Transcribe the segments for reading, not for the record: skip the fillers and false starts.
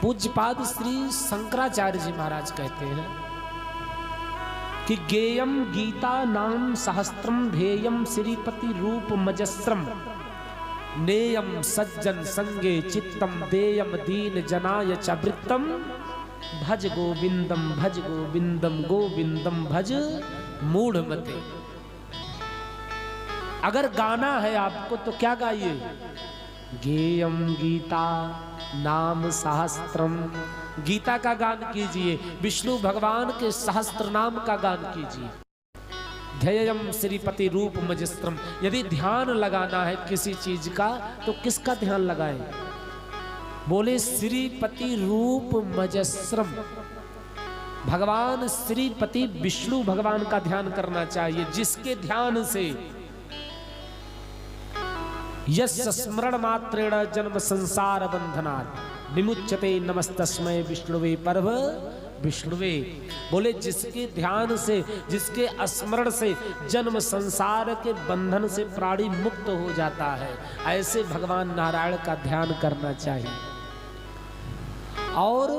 पूज्यपाद श्री शंकराचार्य जी महाराज कहते हैं कि गेयम गीता नाम सहस्त्रम ध्येयम श्रीपति रूप मजस्रम नेयम सज्जन संगे चित्तम देयम दीन जनाय च वृत्तम भज गोविंदम गोविंदम भज मूढ़मते। अगर गाना है आपको तो क्या गाइए? गेयम गीता नाम सहस्त्रम, गीता का गान कीजिए, विष्णु भगवान के सहस्त्र नाम का गान कीजिए। ध्येयम श्रीपति रूप मजस्त्रम, यदि ध्यान लगाना है किसी चीज का तो किसका ध्यान लगाएं? बोले श्रीपति रूप मजस्त्रम, भगवान श्रीपति विष्णु भगवान का ध्यान करना चाहिए, जिसके ध्यान से यस्य स्मरण मात्रेण जन्म संसार बंधनात् विमुच्यते नमस्तस्मै विष्णुवे परम विष्णुवे। बोले जिसके ध्यान से, जिसके स्मरण से जन्म संसार के बंधन से प्राणी मुक्त हो जाता है, ऐसे भगवान नारायण का ध्यान करना चाहिए। और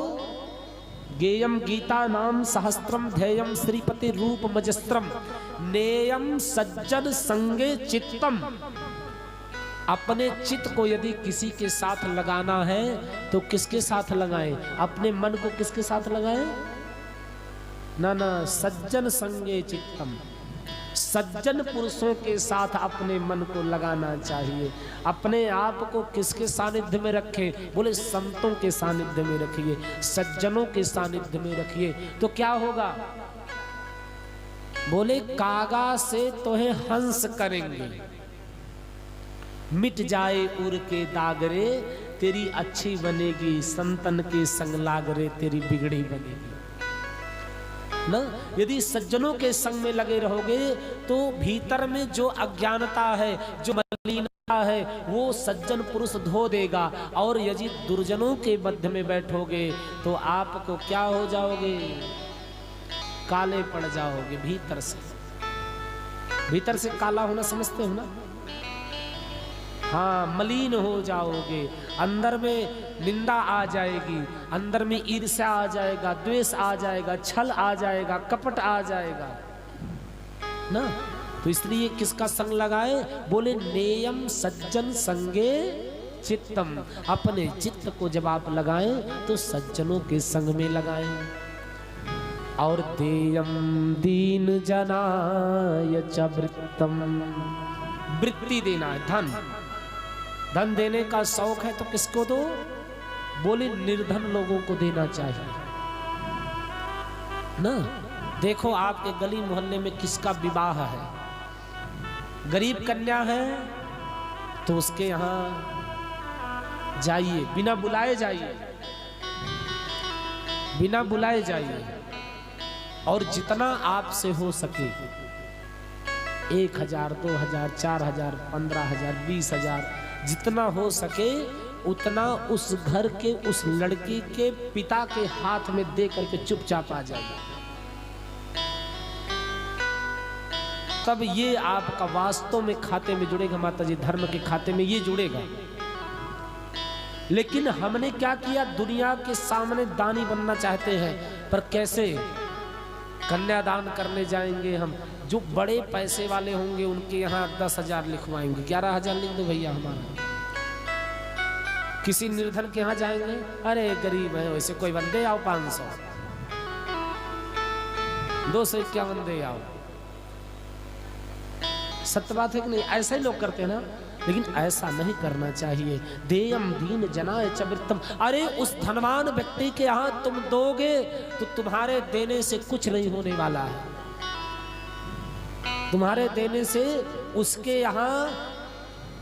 गेयम गीता नाम सहस्त्रम ध्येयम श्रीपति रूप मजस्त्रम नेयम सज्जन संगे चित्तम, अपने चित्त को यदि किसी के साथ लगाना है तो किसके साथ लगाएं? अपने मन को किसके साथ लगाएं? ना ना, सज्जन संगे चित्तम, सज्जन पुरुषों के साथ अपने मन को लगाना चाहिए। अपने आप को किसके सानिध्य में रखें? बोले संतों के सानिध्य में रखिए, सज्जनों के सानिध्य में रखिए। तो क्या होगा? बोले कागा से तोहे हंस करेंगे, मिट जाए उर के दागरे, तेरी अच्छी बनेगी, संतन के संग लागरे तेरी बिगड़ी बनेगी ना। यदि सज्जनों के संग में लगे रहोगे तो भीतर में जो अज्ञानता है, जो मलिनता है, वो सज्जन पुरुष धो देगा। और यदि दुर्जनों के मध्य में बैठोगे तो आपको क्या हो जाओगे? काले पड़ जाओगे भीतर से। भीतर से काला होना समझते हो ना? हाँ, मलिन हो जाओगे, अंदर में निंदा आ जाएगी, अंदर में ईर्ष्या आ जाएगा, द्वेष आ जाएगा, छल आ जाएगा, कपट आ जाएगा ना। तो इसलिए किसका संग लगाए? बोले नेयम सज्जन संगे चित्तम, अपने चित्त को जब आप लगाएं तो सज्जनों के संग में लगाएं। और देयम दीन जनाय च वृत्तम, वृत्ति देना है, धन। धन देने का शौक है तो किसको दो? बोले निर्धन लोगों को देना चाहिए ना। देखो आपके गली मोहल्ले में किसका विवाह है, गरीब कन्या है तो उसके यहाँ जाइए, बिना बुलाए जाइए, बिना बुलाए जाइए। और जितना आपसे हो सके 1000, 2000, 4000, 15000, 20000, जितना हो सके उतना उस घर के, उस लड़की के पिता के हाथ में दे करके चुपचाप आ जाइए। तब ये आपका वास्तव में खाते में जुड़ेगा, माता जी, धर्म के खाते में ये जुड़ेगा। लेकिन हमने क्या किया? दुनिया के सामने दानी बनना चाहते हैं, पर कैसे? कन्यादान करने जाएंगे हम, जो बड़े पैसे वाले होंगे उनके यहाँ 10,000 लिखवाएंगे, 11,000 लिख दो भैया हमारा। किसी निर्धन के यहाँ जाएंगे, अरे गरीब है, वैसे कोई बंदे आओ 500, 251 दे आओ। सत्य बात है कि नहीं? ऐसे ही लोग करते हैं ना। लेकिन ऐसा नहीं करना चाहिए। देयम दीन जनाय च वृत्तम, अरे उस धनवान व्यक्ति के यहाँ तुम दोगे तो तुम्हारे देने से कुछ नहीं होने वाला है। तुम्हारे देने से उसके यहाँ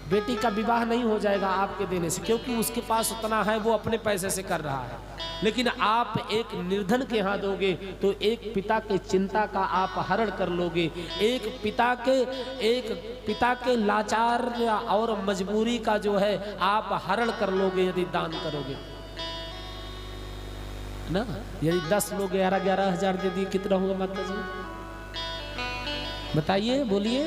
बेटी का विवाह नहीं हो जाएगा आपके देने से, क्योंकि उसके पास उतना है, वो अपने पैसे से कर रहा है। लेकिन आप एक निर्धन के यहाँ दोगे तो एक पिता के चिंता का आप हरण कर लोगे, एक पिता के लाचार और मजबूरी का जो है आप हरण कर लोगे यदि दान करोगे ना। यदि 10 लोग 11,000 दे दिए, कितना होगा माता जी? बताइए, बोलिए।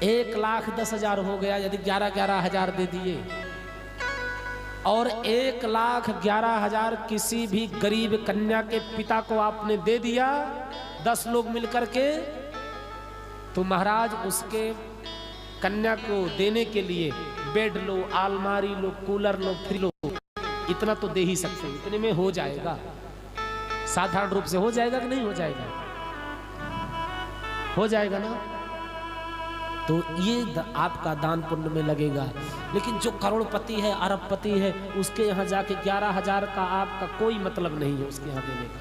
1,10,000 हो गया यदि 11,000 दे दिए। और 1,11,000 किसी भी गरीब कन्या के पिता को आपने दे दिया 10 लोग मिलकर के, तो महाराज उसके कन्या को देने के लिए बेड लो, अलमारी लो, कूलर लो, फ्रिज लो, इतना तो दे ही सकते, इतने में हो जाएगा। साधारण रूप से हो जाएगा कि नहीं हो जाएगा? हो जाएगा ना। तो ये आपका दान पुण्य में लगेगा। लेकिन जो करोड़पति है, अरबपति है, उसके यहाँ जाके 11,000 का आपका कोई मतलब नहीं है उसके यहाँ देने का।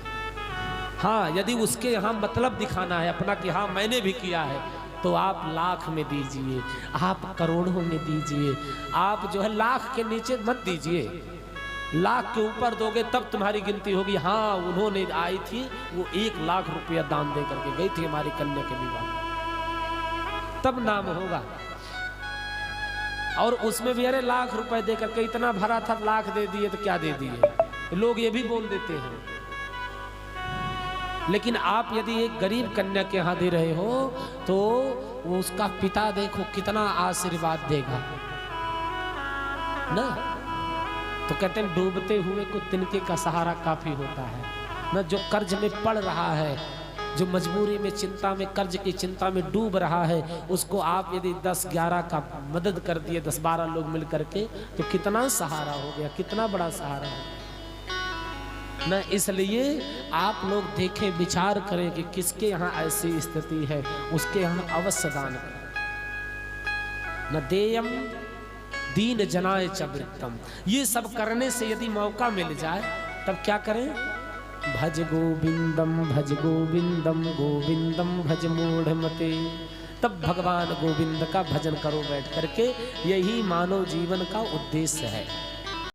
हाँ, यदि उसके यहाँ मतलब दिखाना है अपना कि हाँ मैंने भी किया है, तो आप लाख में दीजिए, आप करोड़ों में दीजिए। आप जो है लाख के नीचे मत दीजिए, लाख के ऊपर दोगे तब तुम्हारी गिनती होगी। हाँ, उन्होंने आई थी, वो 1 लाख रुपया दान दे करके गई थी हमारी कन्या के विवाह, तब नाम होगा। और उसमें भी अरे लाख रुपए दे करके इतना भरा था, लाख दे दिए तो क्या दे दिए, लोग ये भी बोल देते हैं। लेकिन आप यदि एक गरीब कन्या के यहाँ दे रहे हो तो वो उसका पिता देखो कितना आशीर्वाद देगा ना। तो कहते हैं डूबते हुए को तिनके का सहारा काफी होता है ना। जो कर्ज में पड़ रहा है, जो मजबूरी में, चिंता में, कर्ज की चिंता में डूब रहा है, उसको आप यदि 10-11 का मदद कर दिए, 10-12 लोग मिल करके, तो कितना सहारा हो गया, कितना बड़ा सहारा है ना। इसलिए आप लोग देखें, विचार करें कि किसके यहाँ ऐसी स्थिति है, उसके यहाँ अवश्य दान करें। न देयम दीन जनाय च वृत्तम। ये सब करने से यदि मौका मिल जाए तब क्या करें? भज गोविंदम भज गोविंदम, गोविंदम भज मूढ़मते। तब भगवान गोविंद का भजन करो बैठ करके। यही मानव जीवन का उद्देश्य है।